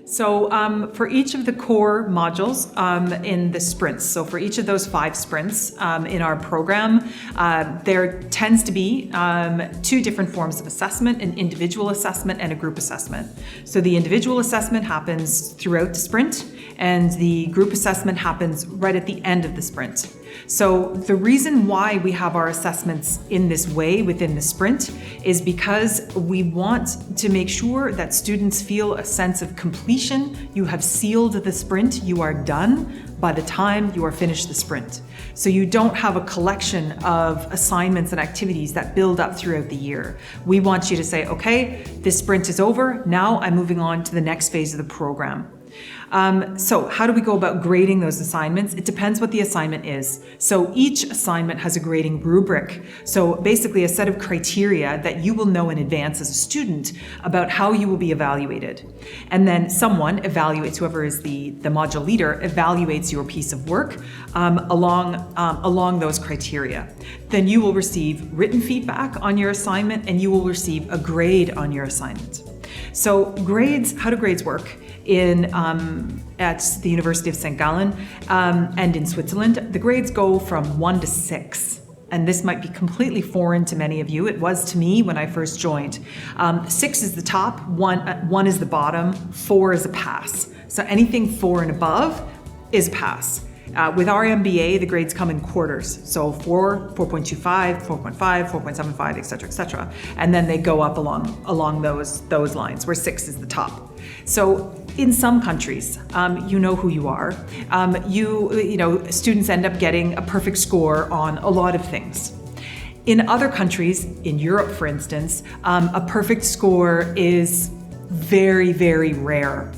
So for each of the core modules in the sprints, so for each of those 5 sprints in our program, there tends to be 2 different forms of assessment, an individual assessment and a group assessment. So the individual assessment happens throughout the sprint, and the group assessment happens right at the end of the sprint. So the reason why we have our assessments in this way within the sprint is because we want to make sure that students feel a sense of completion. You have sealed the sprint, you are done by the time you are finished the sprint. So you don't have a collection of assignments and activities that build up throughout the year. We want you to say, okay, this sprint is over, now I'm moving on to the next phase of the program. So how do we go about grading those assignments? It depends what the assignment is. So each assignment has a grading rubric. So basically a set of criteria that you will know in advance as a student about how you will be evaluated. And then someone evaluates, whoever is the module leader, evaluates your piece of work along those criteria. Then you will receive written feedback on your assignment, and you will receive a grade on your assignment. So grades, how do grades work? At the University of St. Gallen and in Switzerland, the grades go from 1 to 6. And this might be completely foreign to many of you. It was to me when I first joined. 6 is the top, 1 is the bottom, 4 is a pass. So anything 4 and above is a pass. With our MBA, the grades come in quarters. So 4, 4.25, 4.5, 4.75, et cetera, and then they go up along those lines, where 6 is the top. So in some countries, you know who you are. You know, students end up getting a perfect score on a lot of things. In other countries, in Europe, for instance, a perfect score is very, very rare.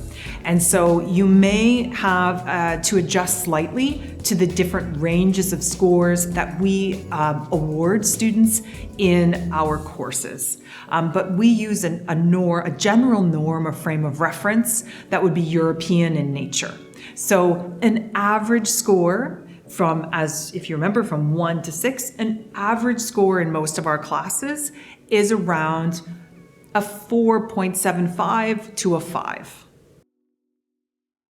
And so you may have to adjust slightly to the different ranges of scores that we award students in our courses. But we use a general norm or frame of reference that would be European in nature. So an average score if you remember, from 1 to 6, an average score in most of our classes is around a 4.75 to a 5.